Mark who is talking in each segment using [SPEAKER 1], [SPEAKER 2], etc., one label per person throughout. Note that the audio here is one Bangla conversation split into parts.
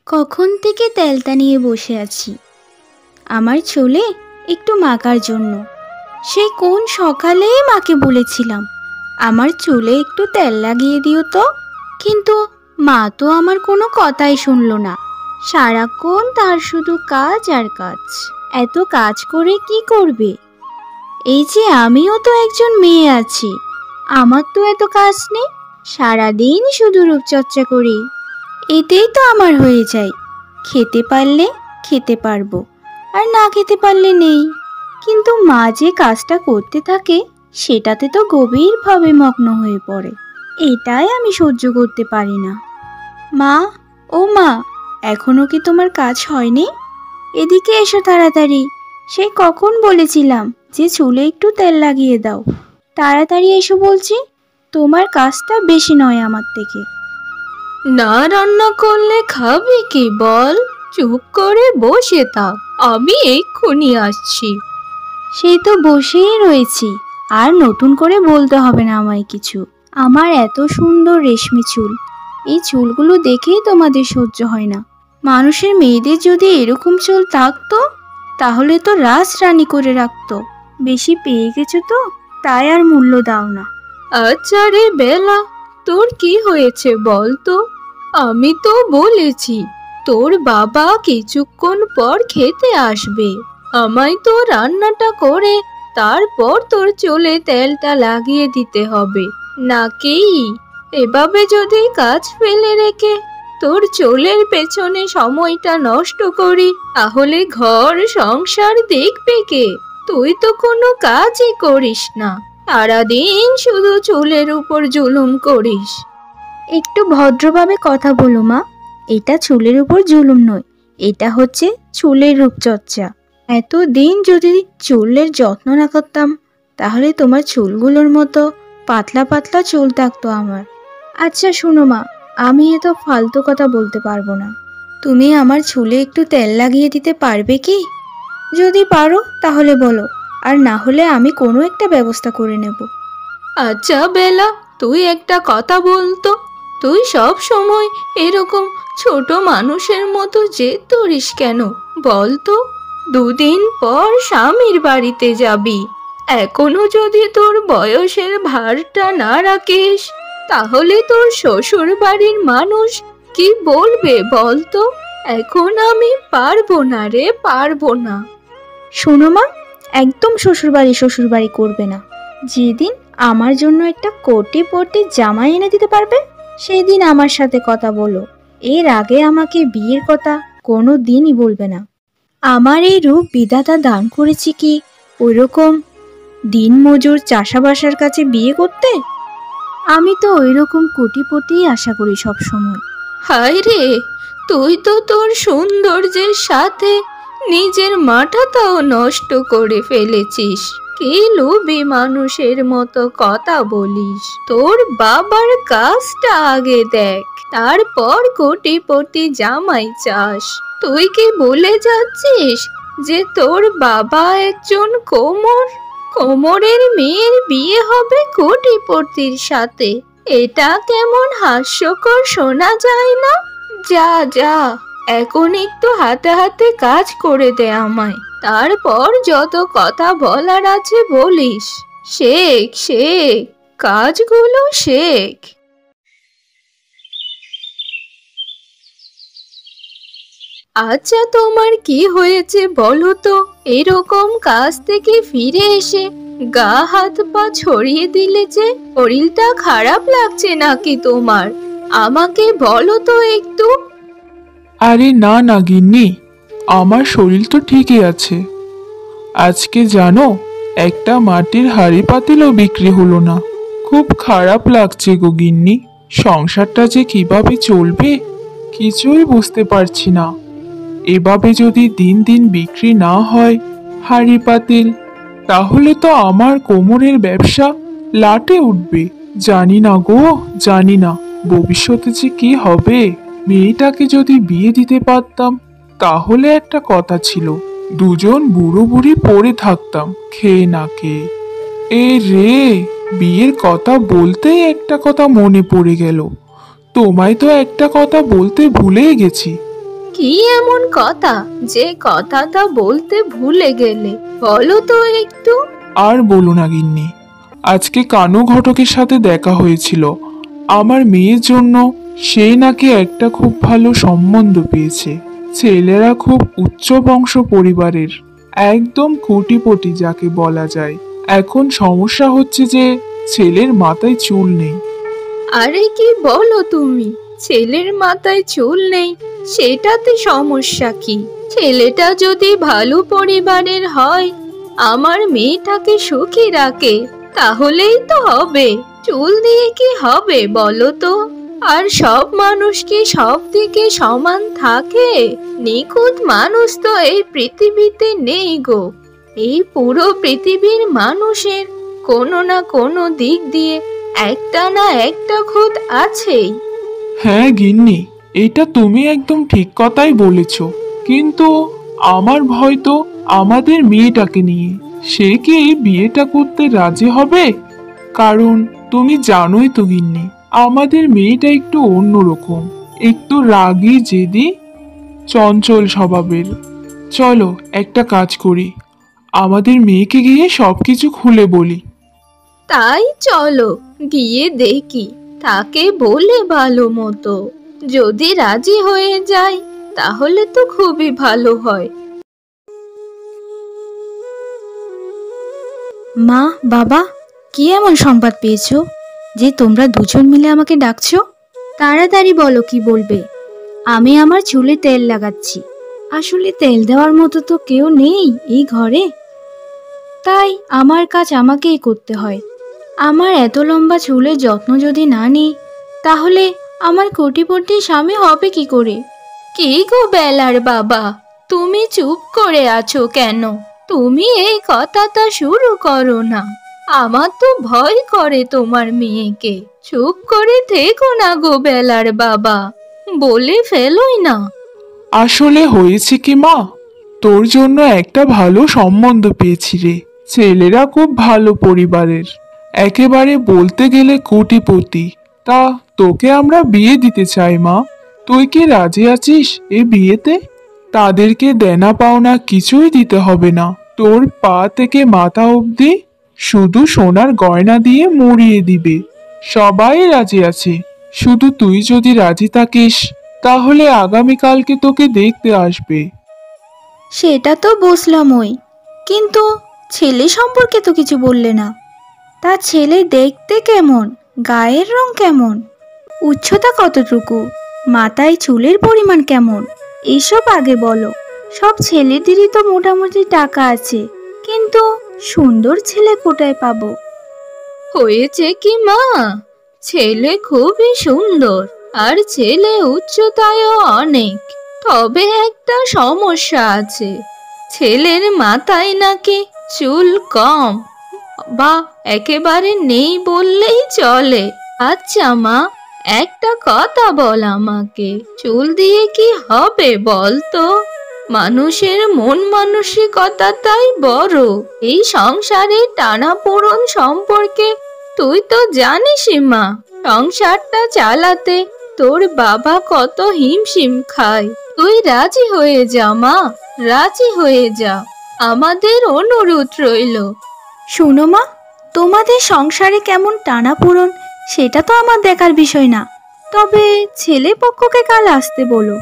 [SPEAKER 1] কখন থেকে তেলটা নিয়ে বসে আছি আমার চুলে একটু মাখার জন্য। সেই কোন সকালে মাকে বলেছিলাম আমার চুলে একটু তেল লাগিয়ে দিও তো, কিন্তু মা তো আমার কোনো কথাই শুনলো না। সারাক্ষণ তার শুধু কাজ আর কাজ। এত কাজ করে কি করবে? এই যে আমিও তো একজন মেয়ে আছি, আমার তো এত কাজ নেই। সারাদিন শুধু রূপচর্চা করি, এতেই তো আমার হয়ে যায়। খেতে পারলে খেতে পারবো, আর না খেতে পারলে নেই। কিন্তু মা যে কাজটা করতে থাকে সেটাতে তো গভীরভাবে মগ্ন হয়ে পড়ে। এটাই আমি সহ্য করতে পারি না। মা, ও মা, এখনো কি তোমার কাজ হয়নি? এদিকে এসো তাড়াতাড়ি। সেই কখন বলেছিলাম যে চুলে একটু তেল লাগিয়ে দাও। তাড়াতাড়ি এসো বলছি, তোমার কাজটা বেশি নয় আমার থেকে।
[SPEAKER 2] না রান্না করলে খাবি কি বল? চুপ করে বসে থাক, আমি এক্ষুনি আসছি।
[SPEAKER 1] সেই তো বসেই রয়েছি, আর নতুন করে বলতে হবে না আমায় কিছু। আমার এত সুন্দর রেশমি চুল, এই চুলগুলো দেখেই তোমাদের সহ্য হয় না। মানুষের মেয়েদের যদি এরকম চুল থাকতো তাহলে তো রাজরানী করে রাখতো। বেশি পেয়ে গেছো তো, তাই আর মূল্য দাও না।
[SPEAKER 2] আচ্ছা রে বেলা, তোর কি হয়েছে বল তো? আমি তো বলেছি তোর বাবা কিছুক্ষণ পর খেতে আসবে। আমায় তো রান্নাটা করে তারপর তোর চুলে তেলটা লাগিয়ে দিতে হবে নাকি? এভাবে যদি কাজ ফেলে রেখে তোর চুলের পেছনে সময়টা নষ্ট করি তাহলে ঘর সংসার দেখবে কে? তুই তো কোনো কাজই করিস না, সারাদিন শুধু চুলের উপর জুলুম করিস।
[SPEAKER 1] একটু ভদ্রভাবে কথা বলো মা। এটা চুলের উপর জুলুম নয়, এটা হচ্ছে চুলের রূপচর্চা। এতদিন যদি চুলের যত্ন না করতাম তাহলে তোমার চুলগুলোর মতো পাতলা পাতলা চুল থাকতো আমার। আচ্ছা শোনো মা, আমি এত ফালতু কথা বলতে পারবো না। তুমি আমার চুলে একটু তেল লাগিয়ে দিতে পারবে কি? যদি পারো তাহলে বলো, আর না হলে আমি কোনো একটা ব্যবস্থা করে নেব।
[SPEAKER 2] আচ্ছা বেলা, তুই একটা কথা বলতো, তুই সব সময় এরকম ছোট মানুষের মতো জেদ ধরিস কেন বলতো? দুদিন পর স্বামীর বাড়িতে যাবি, এখনো যদি তোর বয়সের ভারটা না রাখিস তাহলে তোর শ্বশুর বাড়ির মানুষ কি বলবে বলতো? এখন আমি পারবো না রে, পারবো না।
[SPEAKER 1] শোনো মা, একদম শ্বশুরবাড়ি করবে না। যেদিন আমার জন্য একটা কোটিপটি জামাই এনে দিতে পারবে সেই দিন আমার সাথে কথা বলো। এর আগে আমাকে বিয়ের কথা কোনো দিনই বলবে না। আমার এই রূপ বিধাতা দান করেছি কি ওইরকম দিনমজুর চাষাবাসার কাছে বিয়ে করতে? আমি তো ওইরকম কোটিপতিই আশা করি সব সময়।
[SPEAKER 2] হায় রে, তুই তো তোর সৌন্দর্যের সাথে নিজের মাথাটাও নষ্ট করে ফেলেছিস। কি লোভী মানুষের মতো কথা বলিস। তোর বাবার কাজটা আগে দেখ, তারপর কোটিপতি জামাই চাস। তুই কি ভুলে যাচ্ছিস যে তোর বাবা একজন কোমরের মেয়ের বিয়ে হবে কোটিপতির সাথে? এটা কেমন হাস্যকর শোনা যায় না? যা যা, এখন একটু হাতে হাতে কাজ করে দে আমায়, তারপর যত কথা বলার আছে বলিস। শেখ শেখ, কাজগুলো শেখ। আচ্ছা তোমার কি হয়েছে বলো তো? এরকম কাজ থেকে ফিরে এসে গা হাত পা ছড়িয়ে দিলে যে, শরীরটা খারাপ লাগছে নাকি তোমার? আমাকে বলো তো একটু।
[SPEAKER 3] আরে না না গিন্নি, আমার শরীর তো ঠিকই আছে। আজকে জানো, একটা মাটির হাঁড়ি পাতিলও বিক্রি হলো না। খুব খারাপ লাগছে গো গিন্নি। সংসারটা যে কিভাবে চলবে কিছুই বুঝতে পারছি না। এভাবে যদি দিন দিন বিক্রি না হয় হাঁড়ি পাতিল, তাহলে তো আমার কোমরের ব্যবসা লাটে উঠবে। জানি না গো, জানি না ভবিষ্যতে যে কি হবে। মেয়েটাকে যদি বিয়ে দিতে পারতাম তাহলে একটা কথা ছিল, দুজন বুড়ো বুড়ি পড়ে থাকতাম খেয়ে না খেয়ে। এ রে, বিয়ের কথা বলতেই একটা কথা মনে পড়ে গেল। তোমায় তো একটা কথা বলতে ভুলেই গেছি।
[SPEAKER 2] কি এমন কথা যে কথাটা বলতে ভুলে গেলে, বলো তো একটু।
[SPEAKER 3] আর বলো না গিন্নি, আজকে কানু ঘটকের সাথে দেখা হয়েছিল আমার মেয়ের জন্য। সে নাকি একটা খুব ভালো সম্বন্ধ পেয়েছে। ছেলেরা খুব উচ্চ বংশ পরিবারের, একদম কোটিপতি যাকে বলা যায়। এখন সমস্যা হচ্ছে যে ছেলের মাথায় চুল নেই।
[SPEAKER 2] আরে কি বলো তুমি, ছেলের মাথায় চুল নেই সেটাতে সমস্যা কি? ছেলেটা যদি ভালো পরিবারের হয়, আমার মেয়েটাকে সুখী রাখে, তাহলেই তো হবে। চুল দিয়ে কি হবে বলো তো? আর সব মানুষ কি সব দিকে সমান থাকে? নিখুঁত মানুষ তো এই পৃথিবীতে নেই গো। এই পুরো পৃথিবীর মানুষের কোনো না কোনো দিক দিয়ে একটা না একটা খুঁত আছেই।
[SPEAKER 3] হ্যাঁ গিন্নি, এটা তুমি একদম ঠিক কথাই বলেছ। কিন্তু আমার ভয় তো আমাদের মেয়েটাকে নিয়ে। সে কি এই বিয়েটা করতে রাজি হবে? কারণ তুমি জানোই তো গিন্নি, আমাদের মেয়েটা একটু অন্যরকম, একটু রাগী, জেদি, চঞ্চল স্বভাবের। চলো একটা কাজ করি, আমাদের মেয়েকে গিয়ে সবকিছু খুলে বলি।
[SPEAKER 2] তাই চলো গিয়ে দেখি, তাকে বলে ভালো মতো। যদি রাজি হয়ে যায় তাহলে তো খুবই ভালো হয়।
[SPEAKER 1] মা, বাবা, কি এমন সংবাদ পেয়েছো যে তোমরা দুজন মিলে আমাকে ডাকছো? তাড়াতাড়ি বলো, কি বলবে। আমি আমার চুলে তেল লাগাচ্ছি। আসলে তেল দেওয়ার মতো তো কেউ নেই এই ঘরে, তাই আমার কাজ আমাকেই করতে হয়। আমার এত লম্বা চুলের যত্ন যদি না নিই, তাহলে আমার কোটিপতি স্বামী হবে কি করে?
[SPEAKER 2] কি গো বেলার বাবা, তুমি চুপ করে আছো কেন? তুমি এই কথাটা শুরু করো না। আমার তো ভয় করে তোমার মেয়েকে। চুপ করে থেকো না গো বেলার বাবা, বলে ফেলোই না।
[SPEAKER 3] আসলে হয়েছে কি মা, তোর জন্য একটা ভালো সম্বন্ধ পেয়েছি রে। ছেলেরা খুব ভালো পরিবারের, একেবারে বলতে গেলে কোটিপতি। তা তোকে আমরা বিয়ে দিতে চাই মা। তুই কি রাজি আছিস এ বিয়েতে? তাদেরকে দেনা পাওনা কিছুই দিতে হবে না। তোর পা থেকে মাথা অবধি শুধু সোনার গয়না দিয়ে মুড়িয়ে দিবে। সবাই রাজি আছে, শুধু তুই যদি রাজি থাকিস তাহলে আগামীকালকে তোকে দেখতে আসবে।
[SPEAKER 1] সেটা তো বুঝলামই, কিন্তু ছেলে সম্পর্কে তো কিছু বললে না। তা ছেলে দেখতে কেমন, গায়ের রং কেমন, উচ্চতা কতটুকু, মাথায় চুলের পরিমাণ কেমন, এইসব আগে বলো। সব ছেলেদেরই তো মোটামুটি টাকা আছে, কিন্তু সুন্দর ছেলে কোথায় পাবো?
[SPEAKER 2] হয়েছে কি মা, ছেলে খুবই সুন্দর, আর ছেলে উচ্চতায়ও অনেক। তবে একটা সমস্যা আছে, ছেলের মাথায় নাকি চুল কম, বা একেবারে নেই বললেই চলে। আচ্ছা মা, একটা কথা বল আমাকে, চুল দিয়ে কি হবে বল তো? মানুষের মন মানসিকতাটাই বড়। এই সংসারে টানাপোড়েন সম্পর্কে তুই তো জানিসই মা। সংসারটা চালাতে তোর বাবা কত হিমশিম খায়। তুই রাজি হয়ে যা মা, রাজি হয়ে যা, আমাদের অনুরোধ রইল।
[SPEAKER 1] শোনো মা, তোমাদের সংসারে কেমন টানাপোড়েন সেটা তো আমার দেখার বিষয় না। তবে ছেলে পক্ষকে কাল আসতে বলো।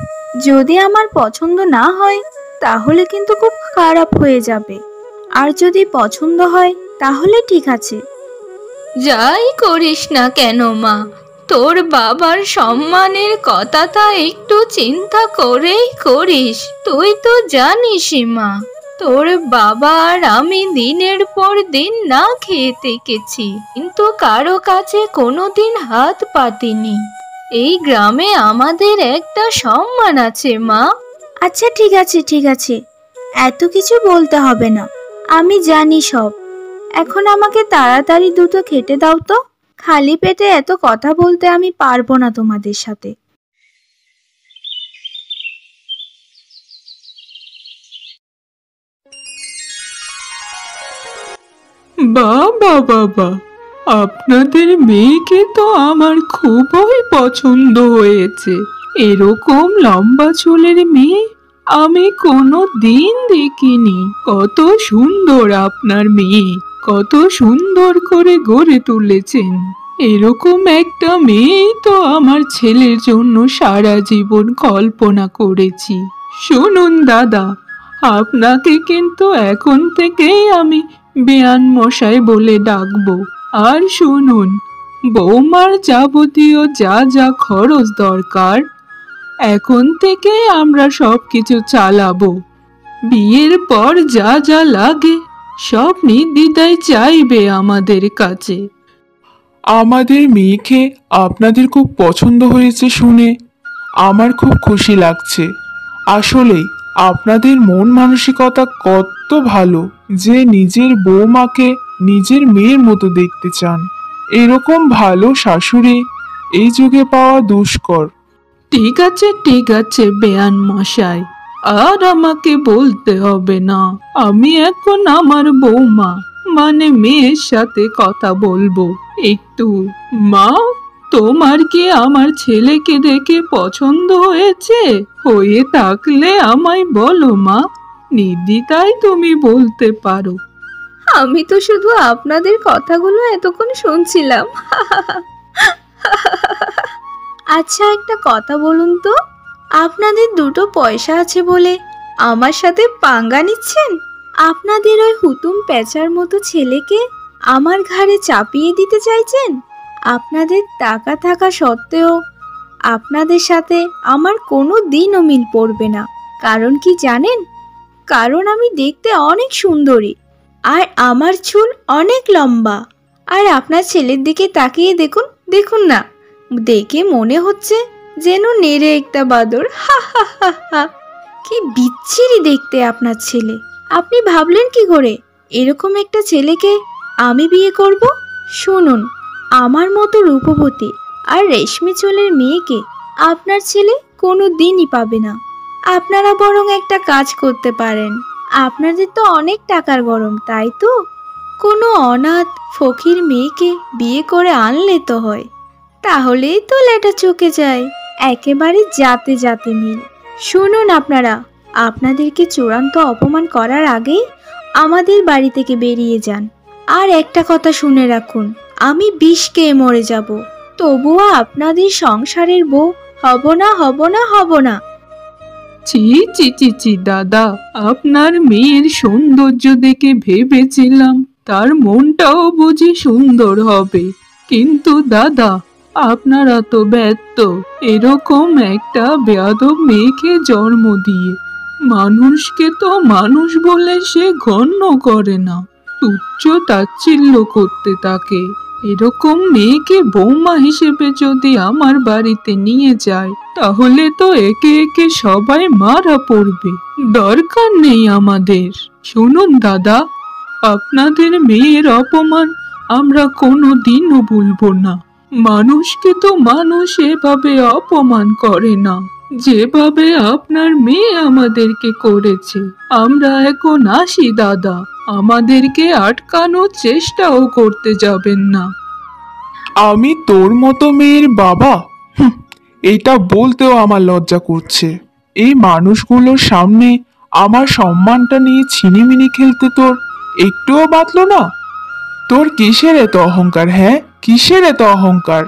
[SPEAKER 1] যদি আমার পছন্দ না হয় তাহলে কিন্তু খুব খারাপ হয়ে যাবে, আর যদি পছন্দ হয় তাহলে ঠিক আছে।
[SPEAKER 2] যাই করিস না কেন মা, তোর বাবার সম্মানের কথাটা একটু চিন্তা করেই করিস। তুই তো জানিসই মা, তোর বাবা আর আমি দিনের পর দিন না খেয়ে থেকেছি, কিন্তু কারো কাছে কোনোদিন হাত পাতিনি। এই গ্রামে আমাদের একটা সম্মান আছে মা।
[SPEAKER 1] আচ্ছা ঠিক আছে, ঠিক আছে, এত কিছু বলতে হবে না, আমি জানি সব। এখন আমাকে তাড়াতাড়ি দুটো খেতে দাও তো। খালি পেটে এত কথা বলতে আমি পারবো না তোমাদের সাথে।
[SPEAKER 4] বাবা বাবা, আপনাদের মেয়েকে তো আমার খুবই পছন্দ হয়েছে। এরকম লম্বা চুলের মেয়ে আমি কোনো দিন দেখিনি। কত সুন্দর আপনার মেয়ে, কত সুন্দর করে গড়ে তুলেছেন। এরকম একটা মেয়েই তো আমার ছেলের জন্য সারা জীবন কল্পনা করেছি। শুনুন দাদা, আপনাকে কিন্তু এখন থেকেই আমি বেয়ান মশাই বলে ডাকবো। আর শুনুন, বৌমার যাবতীয় যা যা খরচ দরকার এখন থেকে আমরা সবকিছু চালাবো। বিয়ের পর যা যা লাগে সব নির্দ্বিধায় চাইবে আমাদের কাছে।
[SPEAKER 3] আমাদের মেয়েকে আপনাদের খুব পছন্দ হয়েছে শুনে আমার খুব খুশি লাগছে। আসলে আপনাদের মন মানসিকতা কত ভালো যে নিজের বৌমাকে নিজের মেয়ের মতো দেখতে চান। এরকম ভালো শাশুড়ি এই যুগে পাওয়া দুষ্কর।
[SPEAKER 4] ঠিক আছে বেয়ান মশাই, আর আমাকে বলতে হবে না। আমি এখন আমার বৌমা মানে মেয়ের সাথে কথা বলবো একটু। মা, তোমার কি আমার ছেলেকে দেখে পছন্দ হয়েছে? হয়ে থাকলে আমায় বলো মা, নির্দ্বিধায় তুমি বলতে পারো।
[SPEAKER 2] আমি তো শুধু আপনাদের কথাগুলো এতক্ষণ শুনছিলাম।
[SPEAKER 1] আচ্ছা, একটা কথা বলুন তো, আপনাদের দুটো পয়সা আছে বলে আমার সাথে পাঙ্গা নিচ্ছেন? আপনাদের ওই হুতুম প্যাঁচার মতো ছেলেকে আমার ঘাড়ে চাপিয়ে দিতে চাইছেন? আপনাদের টাকা থাকা সত্ত্বেও আপনাদের সাথে আমার কোনো দিনও মিল পড়বে না। কারণ কি জানেন? কারণ আমি দেখতে অনেক সুন্দরী, আর আমার চুল অনেক লম্বা। আর আপনার ছেলের দিকে তাকিয়ে দেখুন না, দেখে মনে হচ্ছে যেন নেড়ে একটা বাদর। হা হা হা হা, কি বিচ্ছিরি দেখতে আপনার ছেলে। আপনি ভাবলেন কি করে এরকম একটা ছেলেকে আমি বিয়ে করব? শুনুন, আমার মতো রূপবতী আর রেশমি চুলের মেয়েকে আপনার ছেলে কোনো দিনই পাবে না। আপনারা বরং একটা কাজ করতে পারেন। আপনাদের তো অনেক টাকার গরম, তাই তো? কোনো অনাথ ফকির মেয়েকে বিয়ে করে আনলে তো হয়, তাহলেই তো লেটা চুকে যায়। একেবারে জাতে জাতে মিল। শুনুন, আপনারা আপনাদেরকে চূড়ান্ত অপমান করার আগেই আমাদের বাড়ি থেকে বেরিয়ে যান। আর একটা কথা শুনে রাখুন, আমি বিষ খেয়ে মরে যাব, তবুও আপনাদের সংসারের বউ হব না।
[SPEAKER 4] ছি দাদা, আপনার মেয়ের সৌন্দর্য দেখে ভেবেছিলাম তার মনটাও বুঝি সুন্দর হবে। কিন্তু দাদা, আপনারা তো ব্যর্থ এরকম একটা বেয়াদব মেয়েকে জন্ম দিয়ে। মানুষকে তো মানুষ বলে সে গণ্য করে না, তুচ্ছ তাচ্ছিল্য করতে থাকে। এরকম মেয়েকে বৌমা হিসেবে যদি আমার বাড়িতে নিয়ে যায় তাহলে তো একে একে সবাই মারা পড়বে। দরকার নেই আমাদের। শুনুন দাদা, আপনাদের মেয়ের অপমান আমরা কোনো দিনও ভুলবো না। মানুষকে তো মানুষ এভাবে অপমান করে না, যেভাবে আপনার মেয়ে আমাদেরকে করেছে। আমরা এখন আসি দাদা, আমাদেরকে আটকানোর চেষ্টাও করতে যাবেন না।
[SPEAKER 3] আমি তোর মতো মেয়ের বাবা? এটা বলতেও আমার লজ্জা করছে। এই মানুষগুলোর সামনে আমার সম্মানটা নিয়ে ছিনিমিনি খেলতে তোর একটুও বাতলো না? তোর কিসের এত অহংকার? হ্যাঁ, কিসের এত অহংকার?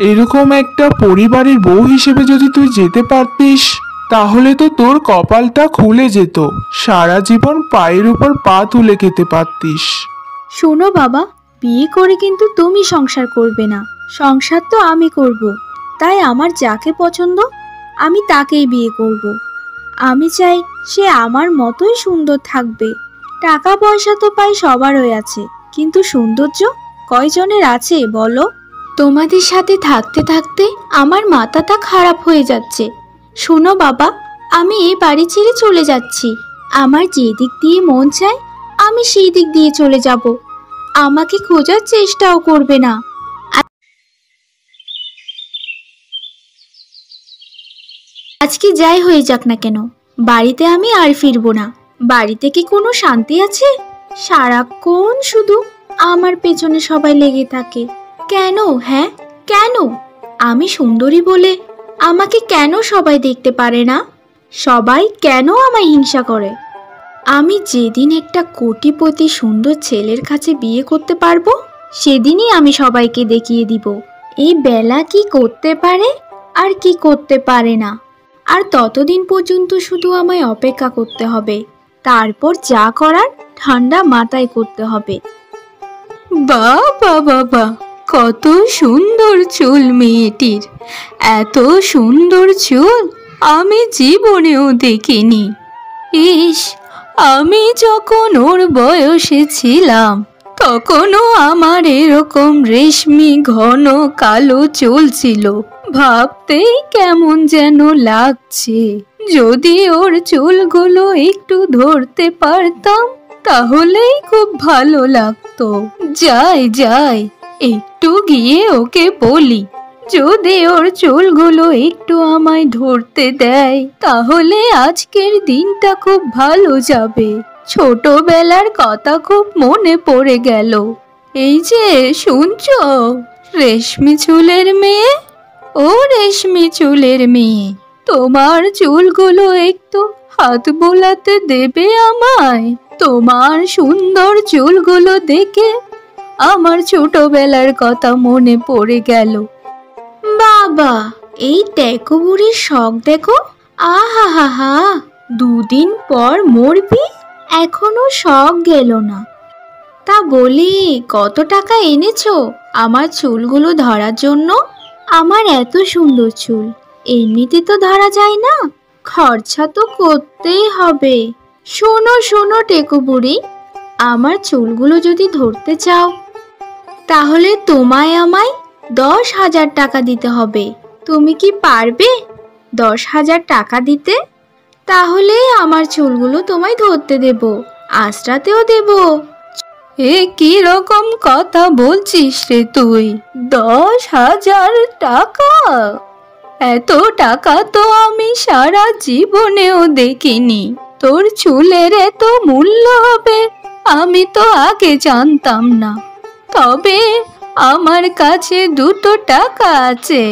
[SPEAKER 3] এরকম একটা পরিবারের বউ হিসেবে যদি তুই যেতে পারতিস তাহলে তো তোর কপালটা খুলে যেত, সারা জীবন পায়ের উপর পা তুলে খেতে পারতিস।
[SPEAKER 1] শোনো বাবা, বিয়ে করে কিন্তু তুমি সংসার করবে না, সংসার তো আমি করব। তাই আমার যাকে পছন্দ আমি তাকেই বিয়ে করব। আমি চাই সে আমার মতোই সুন্দর থাকবে। টাকা পয়সা তো পাই সবারই আছে, কিন্তু সৌন্দর্য কয়জনের আছে বলো? তোমাদের সাথে থাকতে থাকতে আমার মাথাটা খারাপ হয়ে যাচ্ছে। শোনো বাবা, আমি এই বাড়ি ছেড়ে চলে যাচ্ছি। আমার যে দিক দিয়ে মন চায় আমি সেই দিক দিয়ে চলে যাব। আমাকে খোঁজার চেষ্টাও করবে না। আজকে যাই হয়ে যাক না কেন, বাড়িতে আমি আর ফিরবো না। বাড়িতে কি কোনো শান্তি আছে? সারাক্ষণ শুধু আমার পেছনে সবাই লেগে থাকে। কেন? হ্যাঁ কেন? আমি সুন্দরী বলে আমাকে কেন সবাই দেখতে পারে না? সবাই কেন আমায় হিংসা করে? আমি যেদিন একটা কোটিপতি সুন্দর ছেলের কাছে বিয়ে করতে পারবো, সেদিনই আমি সবাইকে দেখিয়ে দিব এই বেলা কি করতে পারে আর কি করতে পারে না। আর ততদিন পর্যন্ত শুধু আমায় অপেক্ষা করতে হবে, তারপর যা করার ঠান্ডা মাথায় করতে হবে।
[SPEAKER 2] বাবা বাবা, কত সুন্দর চুল মেয়েটির! এত সুন্দর চুল আমি জীবনেও দেখিনি। ইস, আমি যখন ওর বয়সে ছিলাম তখনও আমার এরকম রেশমি ঘন কালো চুল ছিল। ভাবতেই কেমন যেন লাগছে। যদি ওর চুলগুলো একটু ধরতে পারতাম তাহলেই খুব ভালো লাগতো। যাই যাই, একটু গিয়ে ওকে বলি, যদি ওর চুলগুলো একটু আমায় ধরতে দেয় তাহলে আজকের দিনটা খুব ভালো যাবে। ছোটবেলার কথা খুব মনে পড়ে গেল। এই যে শুনছো, রেশমি চুলের মেয়ে, ও রেশমি চুলের মেয়ে, তোমার চুলগুলো একটু হাত বোলাতে দেবে আমায়? তোমার সুন্দর চুলগুলো দেখে আমার ছোটবেলার কথা মনে পড়ে গেল।
[SPEAKER 1] বাবা, এই টেকো বুড়ির শখ দেখো। আহা হা হা, দুদিন পর মরবি, এখনো শখ গেল না। তা বলি, কত টাকা এনেছো আমার চুলগুলো ধরার জন্য? আমার এত সুন্দর চুল এমনিতে তো ধরা যায় না, খরচা তো করতেই হবে। শোনো শোনো টেকো বুড়ি, আমার চুলগুলো যদি ধরতে চাও তাহলে তোমায় আমায় 10,000 টাকা দিতে হবে। তুমি কি পারবে 10,000 টাকা দিতে? তাহলে আমার চুলগুলো তোমায় ধরতে দেব, আশ্রাতেও দেব।
[SPEAKER 2] এ কি রকম কথা বলছিস রে তুই? 10,000 টাকা? এত টাকা তো আমি সারা জীবনেও দেখিনি। তোর চুলের এত মূল্য হবে আমি তো আগে জানতাম না। তবে আমার কাছে 2 টাকা আছে,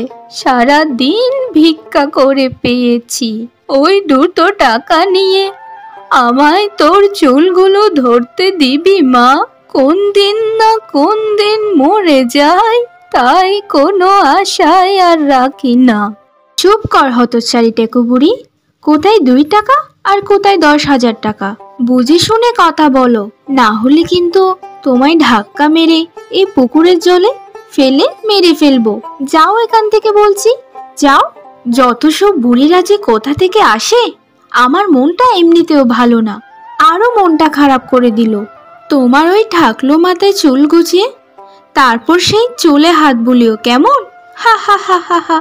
[SPEAKER 2] সারা দিন ভিক্ষা করে পেয়েছি। ওই 2 টাকা নিয়ে আমায় তোর চুলগুলো ধরতে দিবি মা? কোন দিন না কোন দিন মরে যায়, তাই কোনো আশায় আর রাখি না।
[SPEAKER 1] চুপ কর হতচ্ছাড়ি টেকো বুড়ি, কোথায় 2 টাকা আর কোথায় 10,000 টাকা? বুঝে শুনে কথা বলো, না হলে কিন্তু তোমায় ধাক্কা মেরে এই পুকুরের জলে ফেলে মেরে ফেলবো। যাও এখান থেকে বলছি, যাও। যত সব বুড়িরা যে কোথা থেকে আসে, আমার মনটা এমনিতেও ভালো না, আরো মনটা খারাপ করে দিল। তোমার ওই ঢাকলো মাথায় চুল গুছিয়ে তারপর সেই চুলে হাত বুলিও কেমন? হা হা হা হা হা।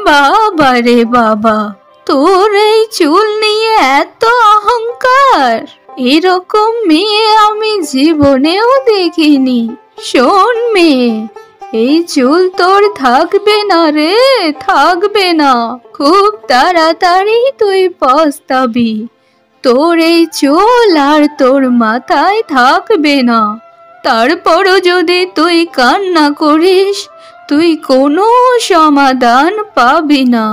[SPEAKER 2] বাবা রে বাবা, তোর এই চুল নিয়ে এত অহংকার! এরকম মেয়ে আমি জীবনেও দেখিনি। শোন মেয়ে, এই চুল তোর থাকবে না রে, থাকবে না। খুব তাড়াতাড়ি তুই পস্তাবি। তোর এই চুল আর তোর মাথায় থাকবে না। তারপরও যদি তুই কান্না করিস, তুই কোনো সমাধান পাবি না।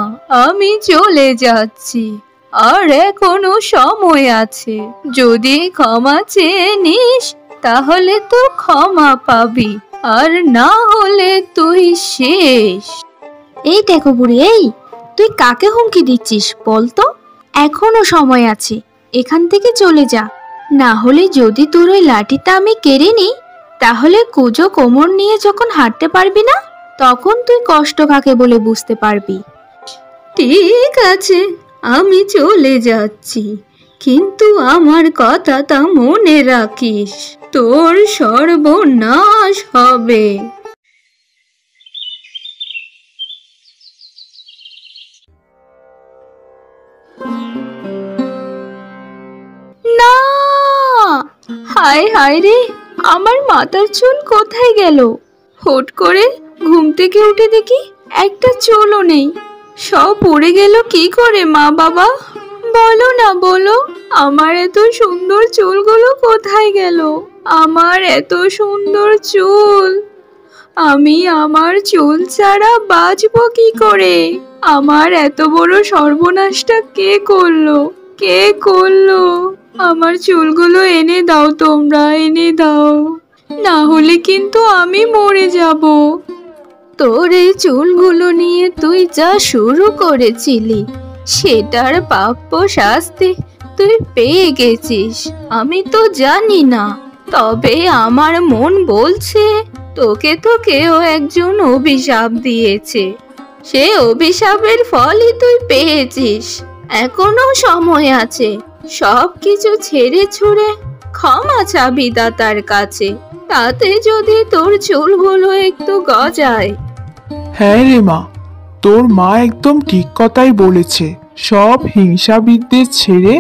[SPEAKER 2] আমি চলে যাচ্ছি, আর এখনো সময় আছে। যদি ক্ষমা চেয়ে নিস তাহলে তো ক্ষমা পাবি, আর না হলে তুই শেষ।
[SPEAKER 1] এই টেকো বুড়ি, এই তুই কাকে হুমকি দিচ্ছিস বলতো? এখনো সময় আছে, এখান থেকে চলে যা। না হলে যদি তোর ওই লাঠিটা আমি কেড়ে নিই, তাহলে কুজো কোমর নিয়ে যখন হাঁটতে পারবি না, তখন তুই কষ্ট কাকে বলে বুঝতে পারবি।
[SPEAKER 2] ঠিক আছে, আমি চলে যাচ্ছি, কিন্তু আমার কথাটা মনে রাখিস, তোর সর্বনাশ হবে।
[SPEAKER 1] না, হায় হায় রে, আমার মাথার চুল কোথায় গেল? হুট করে ঘুম থেকে উঠে দেখি একটা চুলও নেই। সব উড়ে গেল কি করে মা বাবা? বলো না বলো, আমার এত সুন্দর চুলগুলো কোথায় গেল? আমার এত সুন্দর চুল, আমি আমার চুল ছাড়া বাঁচবো কি করে?
[SPEAKER 2] আমার এত বড় সর্বনাশটা কে করলো? কে করলো? আমার চুলগুলো এনে দাও, তোমরা এনে দাও, না হলে কিন্তু আমি মরে যাব। তোর এই চুলগুলো নিয়ে তুই যা শুরু করেছিলি সেটার প্রাপ্য শাস্তি তুই পেয়ে গেছিস। আমি তো জানি না, তবে আমার মন বলছে তোকে তো কেউ একজন অভিশাপ দিয়েছে। সে অভিশাপের ফলই তুই পেয়েছিস। এখনো সময় আছে, সব কিছু ছেড়ে ছুড়ে ক্ষমা চা বিধাতার কাছে, তাতে যদি তোর চুলগুলো একটু গজায়।
[SPEAKER 3] হ্যাঁ রে মা, তোর মা একদম ঠিক কথাই বলেছে। সব হিংসা বিদ্বেষ ছেড়ে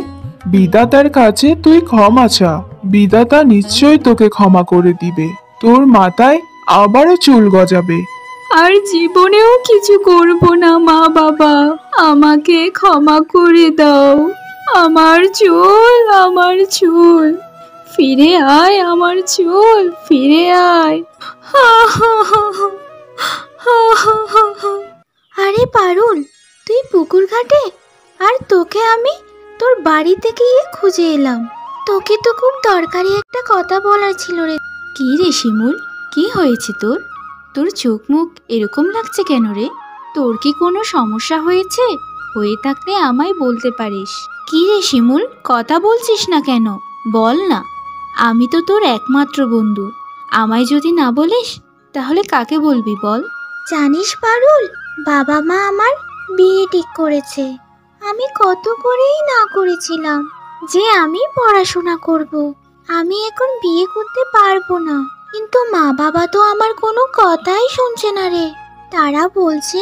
[SPEAKER 3] বিধাতার কাছে তুই ক্ষমা চা, বিধাতা নিশ্চয়ই তোকে ক্ষমা করে দিবে। তোর মাথায় আবারও চুল গজাবে।
[SPEAKER 2] আর জীবনেও কিছু করব না মা বাবা, আমাকে ক্ষমা করে দাও। আমার চুল, আমার চুল ফিরে আয়, আমার চুল ফিরে আয়।
[SPEAKER 1] আরে পারুল, তুই পুকুর ঘাটে? আর তোকে আমি তোর বাড়িতে গিয়ে খুঁজে এলাম। তোকে তো খুব দরকারি একটা কথা বলার ছিল রে। কি রে শিমুল, কি হয়েছে তোর? তোর চোখ মুখ এরকম লাগছে কেন রে? তোর কি কোনো সমস্যা হয়েছে? হয়ে থাকলে আমায় বলতে পারিস। কি রে শিমুল, কথা বলছিস না কেন? বল না, আমি তো তোর একমাত্র বন্ধু। আমায় যদি না বলিস তাহলে কাকে বলবি বল? জানিস পারুল, বাবা মা আমার বিয়ে ঠিক করেছে। আমি কত করেই না করেছিলাম যে আমি পড়াশোনা করব। আমি এখন বিয়ে করতে পারবো না, কিন্তু মা বাবা তো আমার কোনো কথাই শুনছে না রে। তারা বলছে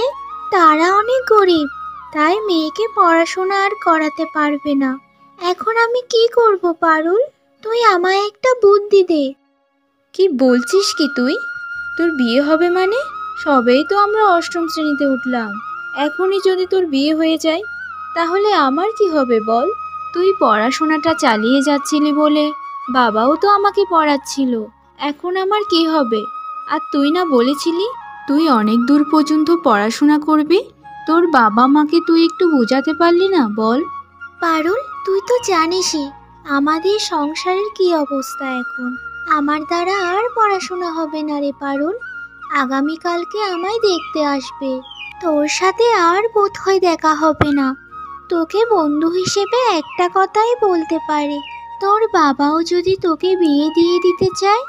[SPEAKER 1] তারা অনেক গরিব, তাই মেয়েকে পড়াশোনা আর করাতে পারবে না। এখন আমি কি করব পারুল? তুই আমায় একটা বুদ্ধি দে। কি বলছিস কি তুই? তোর বিয়ে হবে মানে? সবেই তো আমরা অষ্টম শ্রেণীতে উঠলাম। এখনই যদি তোর বিয়ে হয়ে যায় তাহলে আমার কি হবে বল? তুই পড়াশোনাটা চালিয়ে যাচ্ছিলি বলে বাবাও তো আমাকে পড়াচ্ছিল। এখন আমার কি হবে? আর তুই না বলেছিলি তুই অনেক দূর পর্যন্ত পড়াশোনা করবি? তোর বাবা মাকে তুই একটু বোঝাতে পারলি না বল? পারুল, তুই তো জানিসই আমাদের সংসারের কি অবস্থা এখন। আমার দ্বারা আর পড়াশোনা হবে না রে পারুল। আগামীকালকে আমায় দেখতে আসবে। তোর সাথে আর বোধহয় দেখা হবে না। তোকে বন্ধু হিসেবে একটা কথাই বলতে পারি, তোর বাবাও যদি তোকে বিয়ে দিয়ে দিতে চায়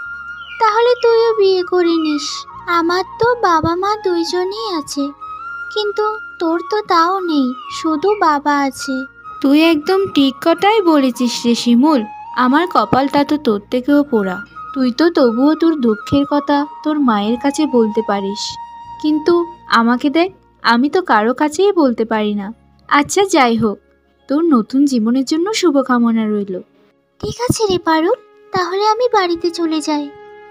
[SPEAKER 1] তাহলে তুইও বিয়ে করে নিস। আমার তো বাবা মা দুইজনই আছে, কিন্তু তোর তো তাও নেই, শুধু বাবা আছে। তুই একদম ঠিক কথাই বলেছিস রে শিমুল। আমার কপালটা তো তোর থেকেও পোড়া। তুই তো তবুও তোর দুঃখের কথা তোর মায়ের কাছে বলতে পারিস, কিন্তু আমাকে দেখ, আমি তো কারো কাছেই বলতে পারি না। আচ্ছা যাই হোক, তোর নতুন জীবনের জন্য শুভকামনা রইল। ঠিক আছে রে পারুল, তাহলে আমি বাড়িতে চলে যাই।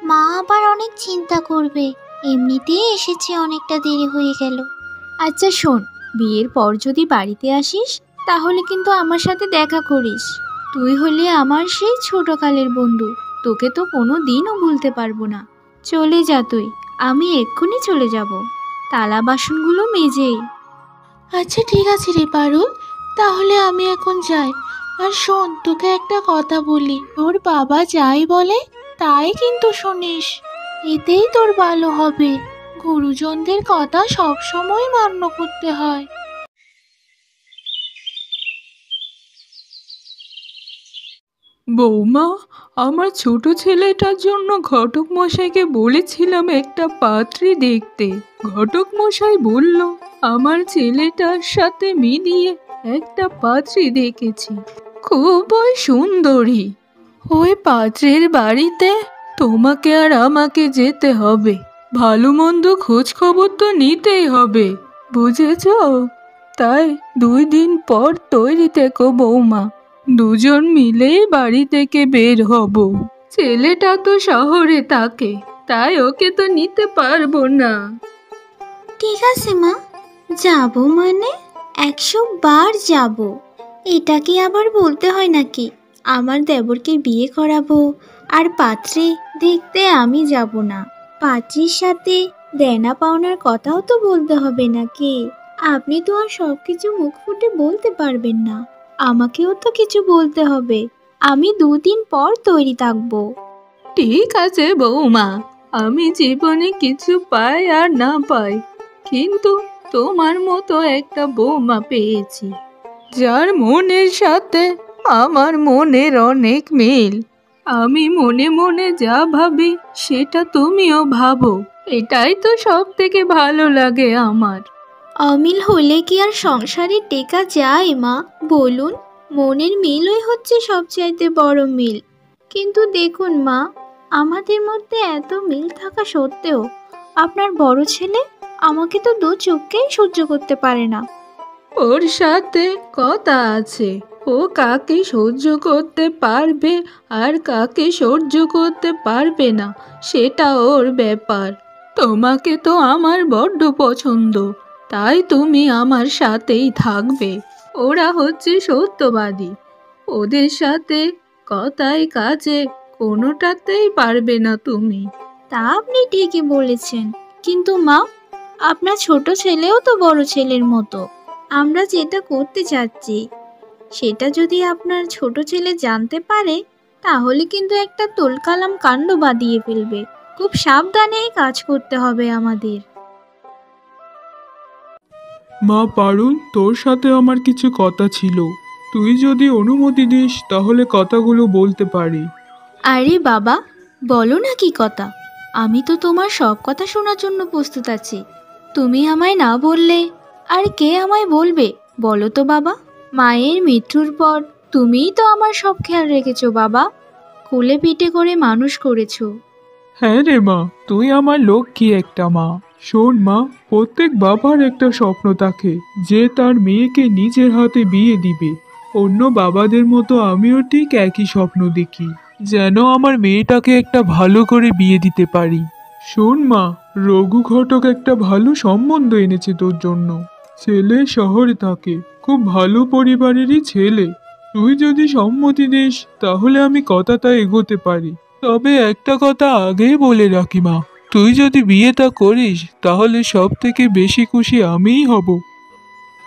[SPEAKER 1] মা আবার অনেক চিন্তা করবে, এমনিতেই এসেছে, অনেকটা দেরি হয়ে গেল। আচ্ছা শোন, বিয়ের পর যদি বাড়িতে আসিস তাহলে কিন্তু আমার সাথে দেখা করিস। তুই হলি আমার সেই ছোটকালের বন্ধু, তোকে তো কোনো দিনও ভুলতে পারবো না। চলে যা তুই, আমি এক্ষুনি চলে যাব। থালা বাসনগুলো মেজেই। আচ্ছা ঠিক আছে রে পারুল, তাহলে আমি এখন যাই। আর শোন, তোকে একটা কথা বলি, তোর বাবা যাই বলে তাই কিন্তু শুনিস, এতেই তোর ভালো হবে। গুরুজনদের কথা সবসময় মান্য করতে হয়।
[SPEAKER 4] বৌমা, আমার ছোট ছেলেটার জন্য ঘটক মশাইকে বলেছিলাম একটা পাত্রী দেখতে। ঘটক মশাই বলল আমার ছেলেটার সাথে মিলিয়ে একটা পাত্রী দেখেছি, খুবই সুন্দরী। ওই পাত্রের বাড়িতে তোমাকে আর আমাকে যেতে হবে। ভালো মন্দ খোঁজ খবর তো নিতেই হবে, বুঝেছ? তাই 2 দিন পর তৈরি থেকো বৌমা, দুজন মিলেই বাড়ি থেকে বের হব। ছেলেটা তো শহরে থাকে, তাই ওকে তো নিতে পারবো না।
[SPEAKER 1] ঠিক আছে মা, যাব মানে 100 বার যাব। এটা কি আবার বলতে হয় নাকি আমার দেবরকে বিয়ে করাবো আর পাত্রী দেখতে আমি যাব না? পাত্রীর সাথে দেনা পাওনার কথাও তো বলতে হবে নাকি? আপনি তো আর সব কিছু মুখ ফুটে বলতে পারবেন না, আমাকেও তো কিছু বলতে হবে। আমি 2 দিন পর তৈরি থাকবো।
[SPEAKER 2] ঠিক আছে বৌমা, আমি জীবনে কিছু পাই আর না পাই, কিন্তু তোমার মতো একটা বৌমা পেয়েছি যার মনের সাথে আমার মনের অনেক মিল। আমি মনে মনে যা ভাবি সেটা তুমিও ভাবো, এটাই তো সব থেকে ভালো লাগে আমার।
[SPEAKER 1] অমিল হলে কি আর সংসারে টেকা যায় মা? বলুন, মনের মিলই হচ্ছে সবচাইতে বড় মিল। কিন্তু দেখুন মা, আমাদের মধ্যে এত মিল থাকা সত্ত্বেও আপনার বড় ছেলে আমাকে তো 2 চোখকেই সহ্য করতে পারে না।
[SPEAKER 2] ওর সাথে কথা আছে, ও কাকে সহ্য করতে পারবে আর কাকে সহ্য করতে পারবে না সেটা ওর ব্যাপার। তোমাকে তো আমার বড্ড পছন্দ, তাই তুমি আমার সাথেই থাকবে। ওরা হচ্ছে সত্যবাদী, ওদের সাথে কথায় কাজে কোনোটাতেই পারবে না তুমি।
[SPEAKER 1] তা আপনি ঠিকই বলেছেন, কিন্তু মা, আপনার ছোট ছেলেও তো বড় ছেলের মতো। আমরা যেটা করতে চাচ্ছি সেটা যদি আপনার ছোট ছেলে জানতে পারে, তাহলে কিন্তু একটা তুলকালাম কাণ্ড বাঁধিয়ে ফেলবে। খুব সাবধানে কাজ করতে হবে আমাদের।
[SPEAKER 3] মা পারুল, তোর সাথে আমার কিছু কথা ছিল। তুই যদি অনুমতি দিস তাহলে কথাগুলো বলতে পারি।
[SPEAKER 1] আরে বাবা, বলো না কি কথা। আমি তো তোমার সব কথা শোনার জন্য প্রস্তুত আছি। তুমি আমায় না বললে আর কে আমায় বলবে বলো তো বাবা? মায়ের মৃত্যুর পর তুমিই তো আমার সব খেয়াল রেখেছো বাবা, কোলে পিঠে করে মানুষ করেছো।
[SPEAKER 3] হ্যাঁ রে মা, তুই আমার লক্ষ্মী একটা মা। শোন মা, প্রত্যেক বাবার একটা স্বপ্ন থাকে যে তার মেয়েকে নিজের হাতে বিয়ে দিবে। অন্য বাবাদের মতো আমিও ঠিক একই স্বপ্ন দেখি, যেন আমার মেয়েটাকে একটা ভালো করে বিয়ে দিতে পারি। শোন মা, রঘু ঘটক একটা ভালো সম্বন্ধ এনেছে তোর জন্য। ছেলে শহরে থাকে, খুব ভালো পরিবারেরই ছেলে। তুই যদি সম্মতি দিস তাহলে আমি কথাটা এগোতে পারি। তবে একটা কথা আগেই বলে রাখি মা, তুই যদি বিয়েটা করিস তাহলে সব থেকে বেশি খুশি আমিই হব।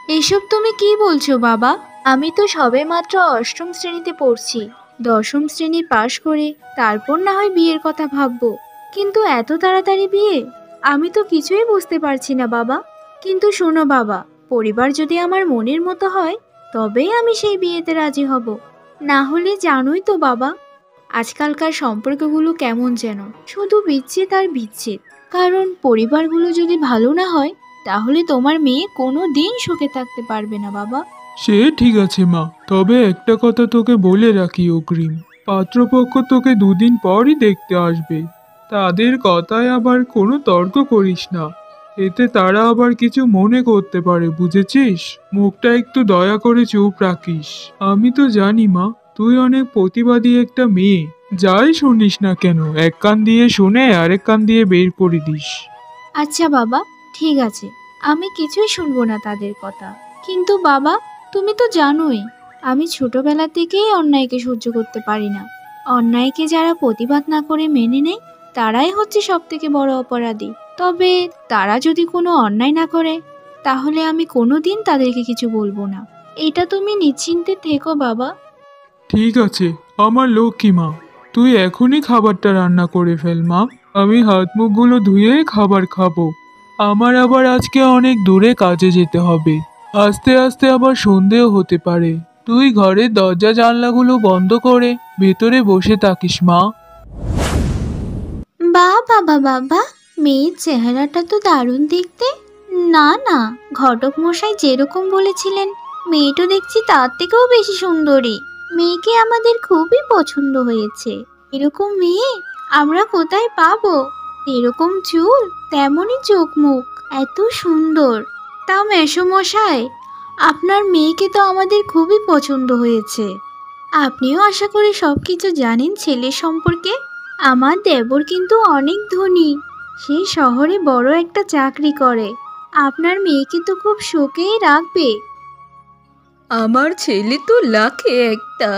[SPEAKER 1] এসব তুমি কি বলছো বাবা? আমি তো সবেমাত্র 8ম শ্রেণীতে পড়ছি। 10ম শ্রেণী পাশ করে তারপর না হয় বিয়ের কথা ভাববো, কিন্তু এত তাড়াতাড়ি বিয়ে? আমি তো কিছুই বুঝতে পারছি না বাবা। কিন্তু শোনো বাবা, পরিবার যদি আমার মনের মতো হয় তবেই আমি সেই বিয়েতে রাজি হব। না হলে জানোই তো বাবা, আজকালকার সম্পর্কগুলো কেমন যেন, শুধু বিচ্ছেদ আর বিচ্ছেদ। কারণ পরিবারগুলো যদি ভালো না হয় তাহলে তোমার মেয়ে কোনো দিন সুখে থাকতে পারবে না বাবা।
[SPEAKER 3] সে ঠিক আছে মা, তবে একটা কথা তোকে বলে রাখি অগ্রিম, পাত্রপক্ষ তোকে 2 দিন পরই দেখতে আসবে। তাদের কথায় আবার কোনো তর্ক করিস না, এতে তারা আবার কিছু মনে করতে পারে, বুঝেছিস? মুখটা একটু দয়া করে চুপ রাখিস। আমি তো জানি মা, তুই অনেক প্রতিবাদী একটা মেয়ে। যাই শুনিস না কেন, এক কান দিয়ে শুনে আরেক কান দিয়ে বের করে দিস।
[SPEAKER 1] আচ্ছা বাবা, ঠিক আছে, আমি কিছুই শুনবো না তাদের কথা। কিন্তু বাবা, তুমি তো জানোই আমি ছোটবেলা থেকেই অন্যায়কে সহ্য করতে পারি না। অন্যায়কে যারা প্রতিবাদ না করে মেনে নেয় তারাই হচ্ছে সব থেকে বড় অপরাধী। তবে তারা যদি কোনো অন্যায় না করে তাহলে আমি কোনোদিন তাদেরকে কিছু বলবো না। এটা তুমি নিশ্চিন্তে থেকো বাবা।
[SPEAKER 3] ঠিক আছে আমার লক্ষ্মী মা, তুই এখনই খাবারটা রান্না করে ফেল মা। আমি হাত মুখগুলো ধুয়ে খাবার খাবো। আমার আবার আজকে অনেক দূরে কাজে যেতে হবে। আস্তে আস্তে আবার সন্ধেও হতে পারে। তুই ঘরের দরজা জানলাগুলো বন্ধ করে ভেতরে বসে থাকিস মা।
[SPEAKER 1] বাবা বাবা, মেয়ের চেহারাটা তো দারুণ দেখতে। না না, ঘটক মশাই যেরকম বলেছিলেন মেয়েটা দেখছি তার থেকেও বেশি সুন্দরী। মেয়েকে আমাদের খুবই পছন্দ হয়েছে। এরকম মেয়ে আমরা কোথায় পাবো? এরকম চুল, তেমনই চোখ মুখ, এত সুন্দর। তা মেসোমশাই, আপনার মেয়েকে তো আমাদের খুবই পছন্দ হয়েছে। আপনিও আশা করি সব কিছু জানেন ছেলের সম্পর্কে। আমার দেবর কিন্তু অনেক ধনী, সে শহরে বড় একটা চাকরি করে। আপনার মেয়েকে তো খুব সুখেই রাখবে।
[SPEAKER 2] আমার ছেলে তো লাখে একটা,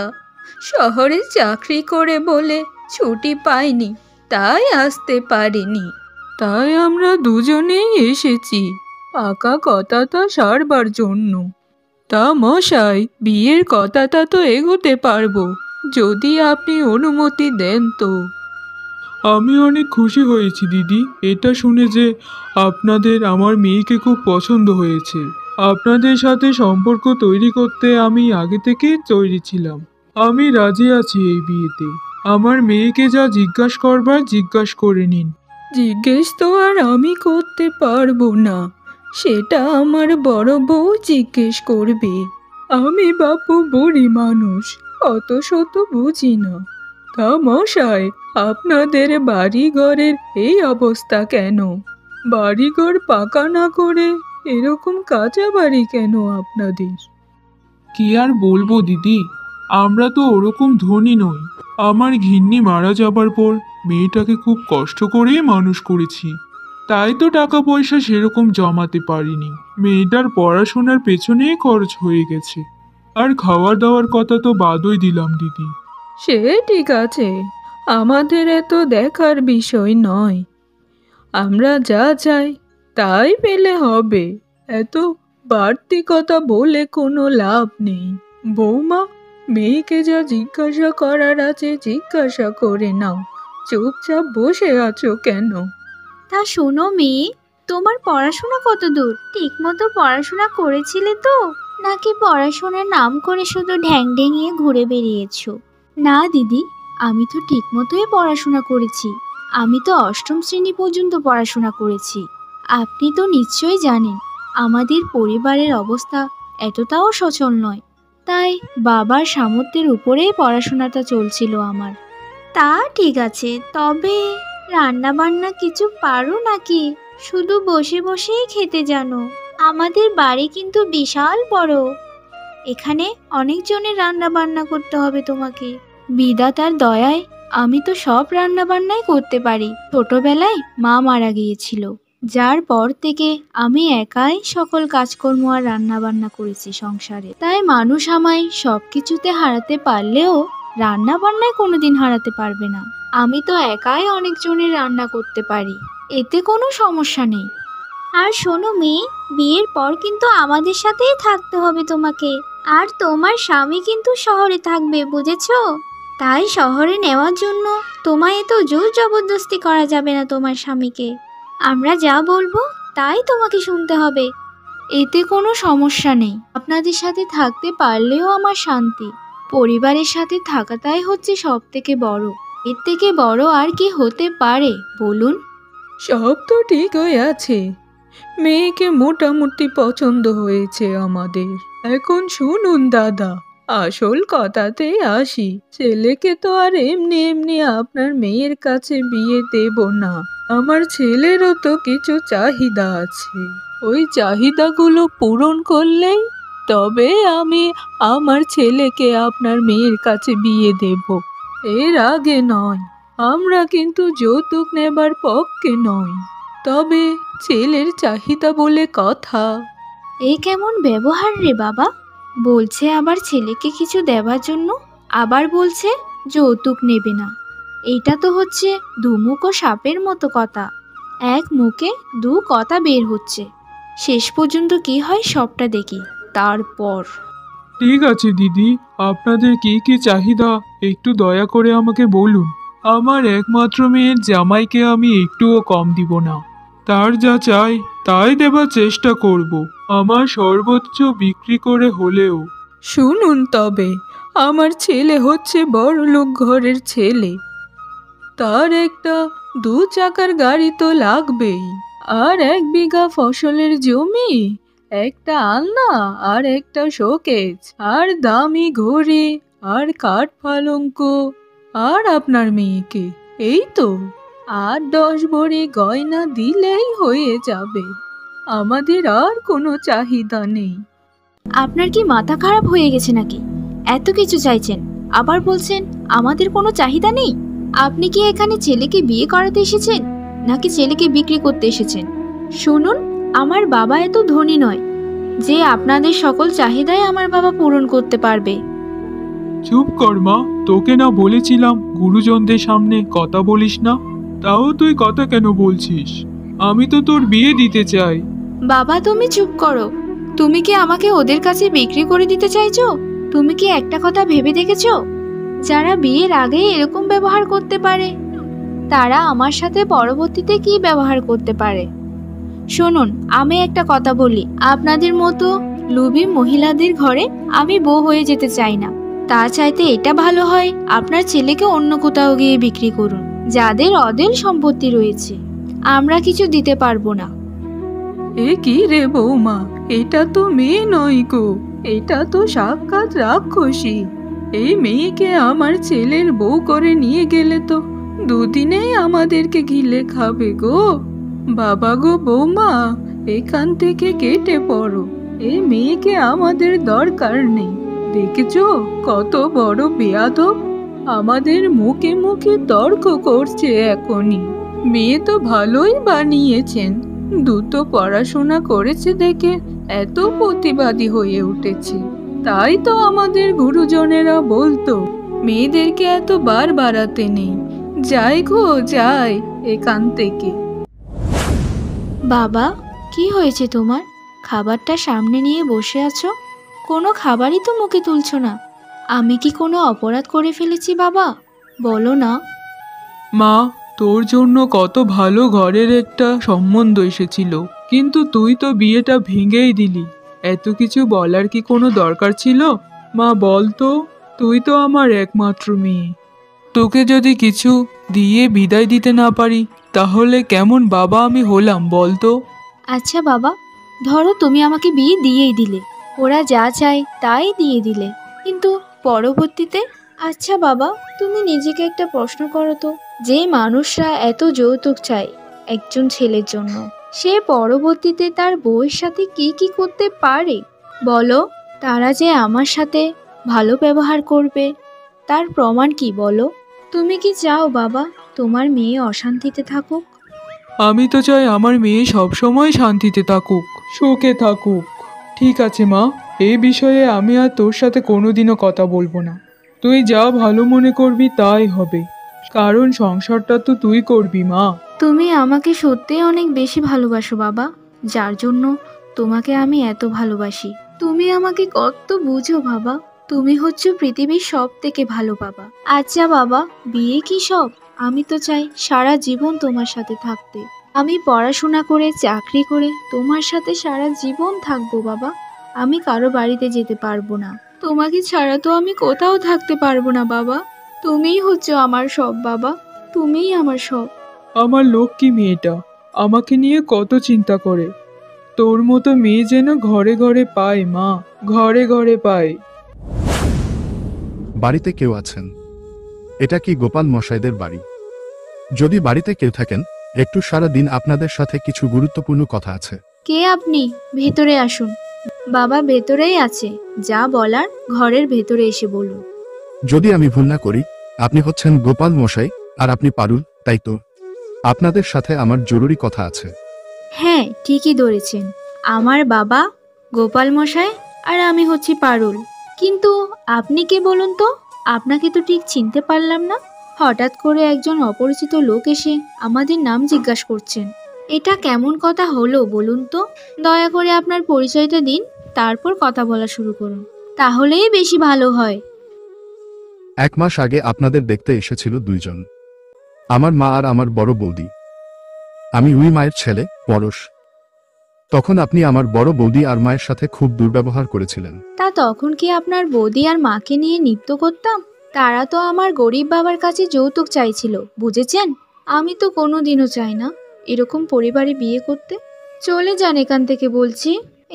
[SPEAKER 2] শহরে চাকরি করে বলে ছুটি পাইনি, তাই আসতে পারিনি। তাই আমরা দুজনেই এসেছি।
[SPEAKER 4] পাকা কথাটা সারবার জন্য। তা মশাই, বিয়ের কথাটা তো এগোতে পারবো, যদি আপনি অনুমতি দেন তো।
[SPEAKER 3] আমি অনেক খুশি হয়েছি দিদি, এটা শুনে যে আপনাদের আমার মেয়েকে খুব পছন্দ হয়েছে। আপনাদের সাথে সম্পর্ক তৈরি করতে আমি আগে থেকেই তৈরি ছিলাম। আমি রাজি আছি এই বিয়েতে। আমার মেয়েকে যা জিজ্ঞাসা করবার জিজ্ঞাসা করে নিন।
[SPEAKER 4] জিজ্ঞেস তো আর আমি করতে পারবো না, সেটা আমার বড় বউ জিজ্ঞেস করবে। আমি বাপু বুড়ি মানুষ, অত শত বুঝি না। তা মশাই, আপনাদের বাড়িঘরের এই অবস্থা কেন? বাড়িঘর পাকা না করে এরকম কাঁচা বাড়ি কেন আপনাদের?
[SPEAKER 3] কি আর বলবো দিদি, আমরা তো ওরকম ধনী নই। আমার ঘিন্নি মারা যাবার পর মেয়েটাকে খুব কষ্ট করেই মানুষ করেছি, তাই তো টাকা পয়সা সেরকম জমাতে পারিনি। মেয়েটার পড়াশোনার পেছনেই খরচ হয়ে গেছে, আর খাওয়া দাওয়ার কথা তো বাদই দিলাম দিদি।
[SPEAKER 4] সে ঠিক আছে, আমাদের এত দেখার বিষয় নয়। আমরা যা চাই তাই পেলে হবে, এত বাড়তি কথা বলে কোনো লাভ নেই। বৌমা, মেয়েকে যা জিজ্ঞাসা করার আছে জিজ্ঞাসা করে নাও, চুপচাপ বসে আছো কেন?
[SPEAKER 1] তা শোনো মেয়ে, তোমার পড়াশোনা কত দূর? ঠিকমতো পড়াশোনা করেছিলে তো, নাকি পড়াশোনার নাম করে শুধু ঢ্যাং ঢেঙিয়ে ঘুরে বেরিয়েছো? না দিদি, আমি তো ঠিকমতোই পড়াশোনা করেছি। আমি তো অষ্টম শ্রেণী পর্যন্ত পড়াশোনা করেছি। আপনি তো নিশ্চয়ই জানেন আমাদের পরিবারের অবস্থা এতটাও সচল নয়, তাই বাবার সামর্থ্যের উপরেই পড়াশোনাটা চলছিল আমার। তা ঠিক আছে, তবে রান্না বান্না কিছু পারো নাকি শুধু বসে বসেই খেতে জানো? আমাদের বাড়ি কিন্তু বিশাল বড়, এখানে অনেকজনের রান্না বান্না করতে হবে তোমাকে। বিধাতার দয়ায় আমি তো সব রান্না বান্নাই করতে পারি। ছোটবেলায় মা মারা গিয়েছিল, যার পর থেকে আমি একাই সকল কাজকর্ম আর রান্না বান্না করেছি সংসারে। তাই মানুষ আমায় সব কিছুতে হারাতে পারলেও রান্না বান্নায় কোনোদিন হারাতে পারবে না। আমি তো একাই অনেকজনের রান্না করতে পারি, এতে কোনো সমস্যা নেই। আর শোনো মেয়ে, বিয়ের পর কিন্তু আমাদের সাথেই থাকতে হবে তোমাকে, আর তোমার স্বামী কিন্তু শহরে থাকবে, বুঝেছো? তাই শহরে নেওয়ার জন্য তোমায় এত জোর জবরদস্তি করা যাবে না তোমার স্বামীকে। আমরা যা বলবো তাই তোমাকে শুনতে হবে, এতে কোনো সমস্যা নেই। আপনাদের সাথে থাকতে পারলেও আমার শান্তি। পরিবারের সাথে থাকাটাই হচ্ছে সব থেকে বড়। এর থেকে বড় আর কি হতে পারে বলুন?
[SPEAKER 4] সব তো ঠিকই আছে, মেয়েকে মোটামুটি পছন্দ হয়েছে আমাদের। এখন শুনুন দাদা, আসল কথাতেই আসি। ছেলেকে তো আর এমনি এমনি আপনার মেয়ের কাছে বিয়ে দেব না। আমার ছেলেরও তো কিছু চাহিদা আছে, ওই চাহিদাগুলো পূরণ করলেই তবে আমি আমার ছেলেকে আপনার মেয়ের কাছে বিয়ে দেব, এর আগে নয়। আমরা কিন্তু যৌতুক নেবার পক্ষে নই, তবে ছেলের চাহিদা বলে কথা।
[SPEAKER 1] এই কেমন ব্যবহার রে বাবা? বলছে আবার ছেলেকে কিছু দেওয়ার জন্য, আবার বলছে যৌতুক নেবে না। এটা তো হচ্ছে দুমুখ ও সাপের মতো কথা, এক মুখে দু কথা বের হচ্ছে। শেষ পর্যন্ত কি হয় সবটা দেখি, তারপর।
[SPEAKER 3] ঠিক আছে দিদি, আপনাদের কি কি চাহিদা একটু দয়া করে আমাকে বলুন। আমার একমাত্র মেয়ের জামাইকে আমি একটুও কম দিব না। তার যা চাই তাই দেবার চেষ্টা করব, আমার সর্বোচ্চ বিক্রি করে হলেও।
[SPEAKER 4] শুনুন তবে, আমার ছেলে হচ্ছে বড়লোক ঘরের ছেলে, তার একটা 2 চাকার গাড়ি তো লাগবেই, আর 1 বিঘা ফসলের জমি, একটা আলনা আর একটা শোকেস, আর দামি ঘড়ি আর কাঠ পালঙ্ক, আর আপনার মেয়েকে এই তো 8-10 ভরি গয়না দিলেই হয়ে যাবে। আমাদের আর কোনো চাহিদা নেই।
[SPEAKER 1] আপনার কি মাথা খারাপ হয়ে গেছে নাকি? এত কিছু চাইছেন, আবার বলছেন আমাদের কোনো চাহিদা নেই। আপনি কি এখানে ছেলেকে বিয়ে করাতে এসেছেন, নাকি ছেলেকে বিক্রি করতে এসেছেন? শুনুন, আমার বাবা এত ধনী নয় যে আপনাদের সকল চাহিদাই আমার বাবা পূরণ করতে পারবে।
[SPEAKER 3] চুপ কর মা, তোকে না বলেছিলাম গুরুজনদের সামনে কথা বলিস না? তাও তুই কথা কেন বলছিস? আমি তো তোর বিয়ে দিতে চাই।
[SPEAKER 1] বাবা তুমি চুপ করো। তুমি কি আমাকে ওদের কাছে বিক্রি করে দিতে চাইছো? তুমি কি একটা কথা ভেবে দেখেছো, যারা বিয়ের আগে এরকম ব্যবহার করতে পারে তারা আমার সাথে পরবর্তীতে কি ব্যবহার করতে পারে? শুনুন, আমি একটা কথা বলি, আপনাদের মতো লোভী মহিলাদের ঘরে আমি বউ হয়ে যেতে চাই না। তা চাইতে এটা ভালো হয় আপনার ছেলেকে অন্য কোথাও গিয়ে বিক্রি করুন, যাদের অদেল সম্পত্তি রয়েছে। আমরা কিছু দিতে পারবো না।
[SPEAKER 4] এ কি রে বৌমা, এটা তো মেয়ে নয় গো, এটা তো সাক্ষাৎ রাক্ষসী। এই মেয়েকে আমার ছেলের বউ করে নিয়ে গেলে তো দুদিনেই আমাদেরকে গিলে খাবে গো। বাবা গো বৌমা, এখান থেকে কেটে পড়ো, এই মেয়েকে আমাদের দরকার নেই। দেখেছো কত বড় বেয়াদব, আমাদের মুখে মুখে তর্ক করছে এখনই। মেয়ে তো ভালোই বানিয়েছেন, দুটো পড়াশোনা করেছে দেখে এত প্রতিবাদী হয়ে উঠেছে। তাই তো আমাদের গুরুজনেরা বলতো মেয়েদেরকে এত বার বাড়াতে নেই। যাই গো যাই এখান থেকে।
[SPEAKER 1] বাবা, কি হয়েছে তোমার? খাবারটা সামনে নিয়ে বসে আছো, কোনো খাবারই তো মুখে তুলছো না। আমি কি কোনো অপরাধ করে ফেলেছি বাবা? বলো না।
[SPEAKER 3] মা, তোর জন্য কত ভালো ঘরের একটা সম্বন্ধ এসেছিল, কিন্তু তুই তো বিয়েটা ভেঙেই দিলি। এত কিছু বলার কি কোনো দরকার ছিল? মা বল তো, তুই তো আমার একমাত্র মেয়ে। তোকে যদি কিছু দিয়ে বিদায় দিতে না পারি তাহলে কেমন বাবা আমি হলাম বল তো?
[SPEAKER 1] আচ্ছা বাবা, ধরো তুমি আমাকে বিয়ে দিয়েই দিলে, ওরা যা চায় তাই দিয়ে দিলে, কিন্তু পরবর্তীতে? আচ্ছা বাবা, তুমি নিজেকে একটা প্রশ্ন করো তো, যে মানুষরা এত যৌতুক চায় একজন ছেলের জন্য, সে পরবর্তীতে তার বউয়ের সাথে কি কি করতে পারে বলো? তারা যে আমার সাথে ভালো ব্যবহার করবে তার প্রমাণ কি বলো? তুমি কি চাও বাবা তোমার মেয়ে অশান্তিতে থাকুক?
[SPEAKER 3] আমি তো চাই আমার মেয়ে সবসময় শান্তিতে থাকুক, সুখে থাকুক। ঠিক আছে মা, এই বিষয়ে আমি আর তোর সাথে কোনোদিনও কথা বলবো না। তুই যা ভালো মনে করবি তাই হবে, কারণ সংসারটা তো তুই করবি মা।
[SPEAKER 1] তুমি আমাকে সত্যিই অনেক বেশি ভালোবাসো বাবা, যার জন্য তোমাকে আমি এত ভালোবাসি। তুমি আমাকে কত বুঝো বাবা, তুমি হচ্ছে পৃথিবীর সব থেকে ভালো বাবা। আচ্ছা বাবা, বিয়ে কি সব? আমি তো চাই সারা জীবন তোমার সাথে থাকতে। আমি পড়াশোনা করে চাকরি করে তোমার সাথে সারা জীবন থাকবো বাবা। আমি কারো বাড়িতে যেতে পারবো না, তোমাকে ছাড়া তো আমি কোথাও থাকতে পারবো না বাবা। তুমিই হচ্ছে আমার সব বাবা, তুমিই আমার সব।
[SPEAKER 3] আমার লক্ষ্মী মেয়েটা আমাকে নিয়ে কত চিন্তা করে। তোর মতো মেয়ে যেন ঘরে ঘরে পায় মা, ঘরে ঘরে পায়।
[SPEAKER 5] বাড়িতে কেউ আছেন? এটা কি গোপাল মশাইদের বাড়ি? যদি বাড়িতে কেউ থাকেন, একটু সারা দিন আপনাদের সাথে কিছু গুরুত্বপূর্ণ কথা আছে।
[SPEAKER 1] কে আপনি? ভেতরে আসুন। বাবা ভেতরেই আছে, যা বলার ঘরের ভেতরে এসে বলুন।
[SPEAKER 5] যদি আমি ভুল না করি, আপনি হচ্ছেন গোপাল মশাই আর আপনি পারুল, তাই তো? আপনাদের সাথে আমার জরুরি কথা আছে।
[SPEAKER 1] হ্যাঁ, ঠিকই ধরেছেন। আমার বাবা গোপাল মশাই আর আমি হচ্ছি পারুল। কিন্তু আপনি কে বলুন তো? আপনাকে তো ঠিক চিনতে পারলাম না। হঠাৎ করে একজন অপরিচিত লোক এসে আমাদের নাম জিজ্ঞাসা করছেন, এটা কেমন কথা হলো বলুন তো? দয়া করে আপনার পরিচয়টা দিন, তারপর কথা বলা শুরু করুন, তাহলেই বেশি ভালো হয়।
[SPEAKER 5] 1 মাস আগে আপনাদের দেখতে এসেছিল দুইজন, আমার মা আর আমার বড় বৌদি। আমি ওই মায়ের ছেলে পরশ। তখন আপনি আমার বড় বৌদি আর মায়ের সাথে খুব দুর্ব্যবহার করেছিলেন।
[SPEAKER 1] তা তখন কি আপনার বৌদি আর মাকে নিয়ে নৃত্য করতাম? তারা তো আমার গরিব বাবার কাছে যৌতুক চাইছিল, বুঝেছেন? আমি তো কোনোদিনও চাই না এরকম পরিবারে বিয়ে করতে। চলে যান এখান থেকে বলছি,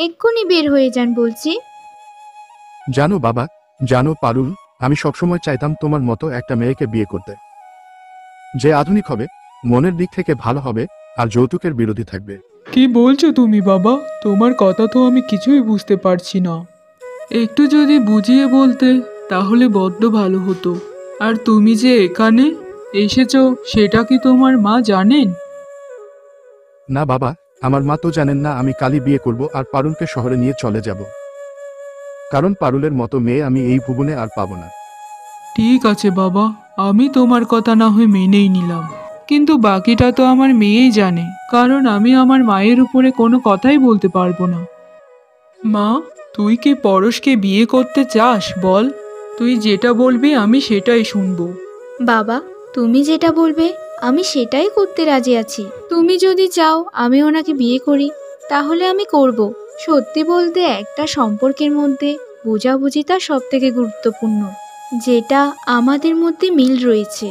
[SPEAKER 1] এক্ষুনি বের হয়ে যান বলছি।
[SPEAKER 5] জানো বাবা, জানো পারুল, আমি সবসময় চাইতাম তোমার মতো একটা মেয়েকে বিয়ে করতে, যে আধুনিক হবে, মনের দিক থেকে ভালো হবে আর যৌতুকের বিরোধী থাকবে।
[SPEAKER 3] কি বলছো তুমি বাবা? তোমার কথা তো আমি কিছুই বুঝতে পারছি না। একটু যদি বুঝিয়ে বলতে তাহলে বড্ড ভালো হতো। আর তুমি যে এখানে এসেছো সেটা কি তোমার মা জানেন?
[SPEAKER 5] না বাবা, আমার মা তো জানেন না আমি কালই বিয়ে করব আর পারুলকে শহরে নিয়ে চলে যাব, কারণ পারুলের মতো মেয়ে আমি এই ভুবনে আর পাবো না।
[SPEAKER 3] ঠিক আছে বাবা, আমি তোমার কথা না হয় মেনেই নিলাম,
[SPEAKER 4] কিন্তু বাকিটা তো আমার মেয়েই জানে, কারণ আমি আমার মায়ের উপরে কোনো কথাই বলতে পারবো না। মা, তুই কি পরশকে বিয়ে করতে চাস বল? তুই যেটা বলবি আমি সেটাই শুনবো।
[SPEAKER 1] বাবা, তুমি যেটা বলবে আমি সেটাই করতে রাজি আছি। তুমি যদি চাও আমি ওনাকে বিয়ে করি তাহলে আমি করব। সত্যি বলতে একটা সম্পর্কের মধ্যে বোঝাবুঝিটা সব থেকে গুরুত্বপূর্ণ, যেটা আমাদের মধ্যে মিল রয়েছে।